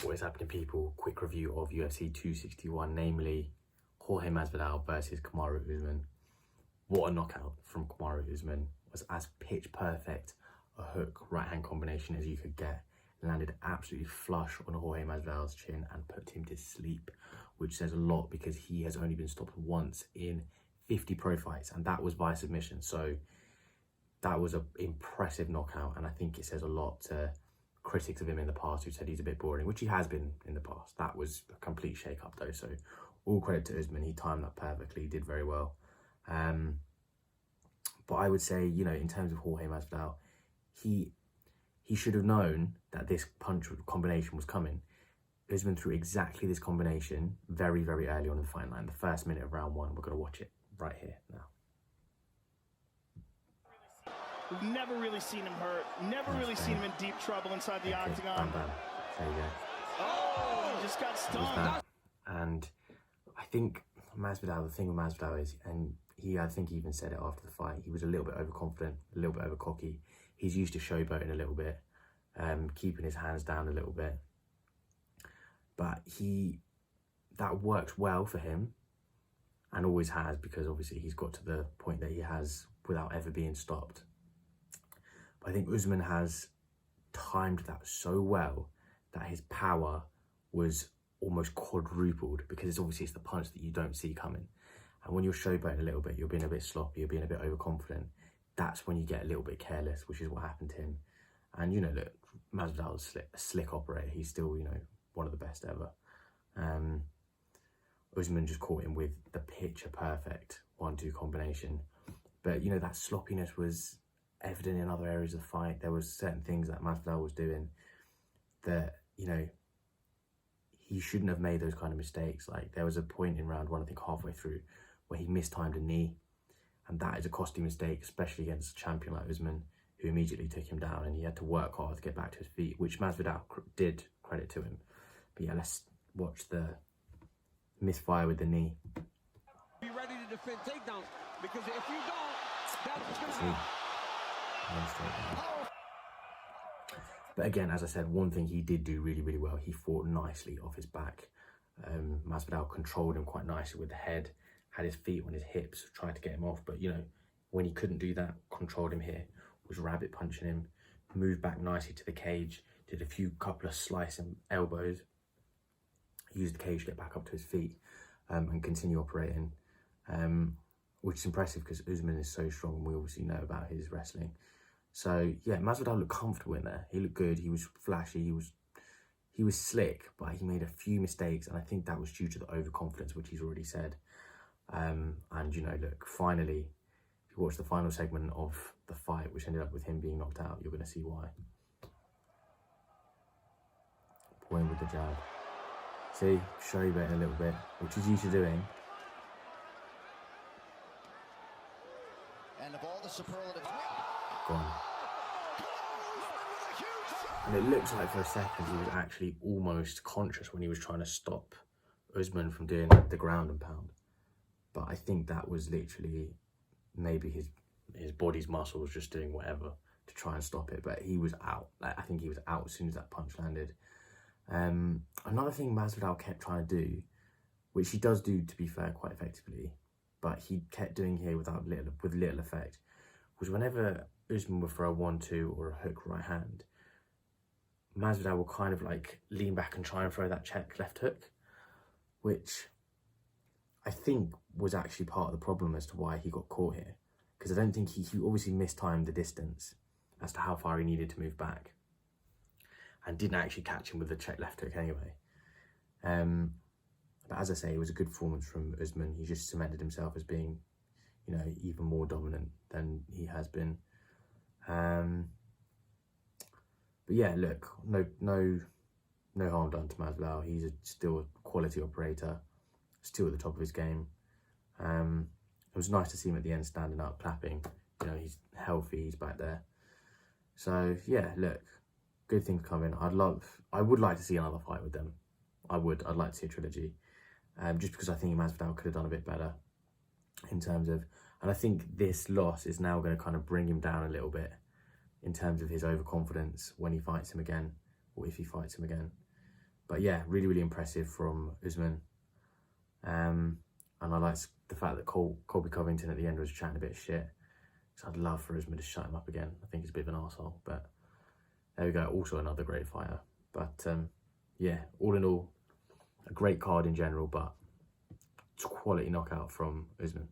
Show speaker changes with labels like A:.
A: What is happening, people? Quick review of UFC 261, namely Jorge Masvidal versus Kamaru Usman. What a knockout from Kamaru Usman. Was as pitch perfect a hook right hand combination as you could get. Landed absolutely flush on Jorge Masvidal's chin and put him to sleep, which says a lot because he has only been stopped once in 50 pro fights, and that was by submission. So that was an impressive knockout, and I think it says a lot to critics of him in the past who said he's a bit boring, which he has been in the past. That was a complete shake-up though, so all credit to Usman. He timed that perfectly, he did very well. But I would say, you know, in terms of Jorge Masvidal, he should have known that this punch combination was coming. Usman threw exactly this combination very, very early on in the fight line, the first minute of round one. We're going to watch it right here now.
B: We've never really seen him hurt. Never really seen him in deep trouble inside the octagon.
A: Bam, bam. There you go.
B: Oh, he just got stunned.
A: And I think Masvidal, the thing with Masvidal is, and I think he even said it after the fight, he was a little bit overconfident, a little bit over cocky. He's used to showboating a little bit, keeping his hands down a little bit. But that works well for him, and always has, because obviously he's got to the point that he has without ever being stopped. But I think Usman has timed that so well that his power was almost quadrupled, because it's the punch that you don't see coming. And when you're showboating a little bit, you're being a bit sloppy, you're being a bit overconfident, that's when you get a little bit careless, which is what happened to him. And, you know, look, Masvidal's a slick operator. He's still, you know, one of the best ever. Usman just caught him with the picture perfect 1-2 combination. But, you know, that sloppiness was evident in other areas of the fight. There was certain things that Masvidal was doing that, you know, he shouldn't have made those kind of mistakes. Like, there was a point in round one, I think halfway through, where he mistimed a knee. And that is a costly mistake, especially against a champion like Usman, who immediately took him down, and he had to work hard to get back to his feet, which Masvidal did, credit to him. But yeah, let's watch the misfire with the knee.
C: Be ready to defend takedowns, because if you don't, that's going to happen.
A: But again, as I said, one thing he did do really, really well, he fought nicely off his back. Masvidal controlled him quite nicely with the head, had his feet on his hips, tried to get him off. But, you know, when he couldn't do that, controlled him here, was rabbit punching him, moved back nicely to the cage, did a couple of slicing elbows, used the cage to get back up to his feet, and continue operating, which is impressive because Usman is so strong, and we obviously know about his wrestling. So yeah, Masvidal looked comfortable in there. He looked good. He was flashy. He was slick, but he made a few mistakes, and I think that was due to the overconfidence, which he's already said. And, you know, look, finally, if you watch the final segment of the fight, which ended up with him being knocked out, you're going to see why. Point with the jab. See, showboating a little bit, which he's used to doing.
D: And of all the superlatives,
A: Gone. And it looks like for a second he was actually almost conscious when he was trying to stop Usman from doing the ground and pound. But I think that was literally maybe his body's muscles just doing whatever to try and stop it. But he was out. Like, I think he was out as soon as that punch landed. Another thing Masvidal kept trying to do, which he does do, to be fair, quite effectively, but he kept doing here with little effect, was whenever Usman would throw a 1-2 or a hook right hand, Masvidal will kind of like lean back and try and throw that check left hook, which I think was actually part of the problem as to why he got caught here. Because I don't think he obviously mistimed the distance as to how far he needed to move back, and didn't actually catch him with the check left hook anyway. But as I say, it was a good performance from Usman. He just cemented himself as being, you know, even more dominant than he has been. But yeah, look, no harm done to Masvidal. He's still a quality operator, still at the top of his game. It was nice to see him at the end standing up, clapping. You know, he's healthy, he's back there. So yeah, look, good things coming. I would like to see another fight with them. I'd like to see a trilogy. Just because I think Masvidal could have done a bit better in terms of, and I think this loss is now going to kind of bring him down a little bit in terms of his overconfidence when he fights him again, or if he fights him again. But yeah, really, really impressive from Usman. And I like the fact that Colby Covington at the end was chatting a bit of shit. So I'd love for Usman to shut him up again. I think he's a bit of an arsehole, but there we go. Also another great fighter. But yeah, all in all, a great card in general, but quality knockout from Usman.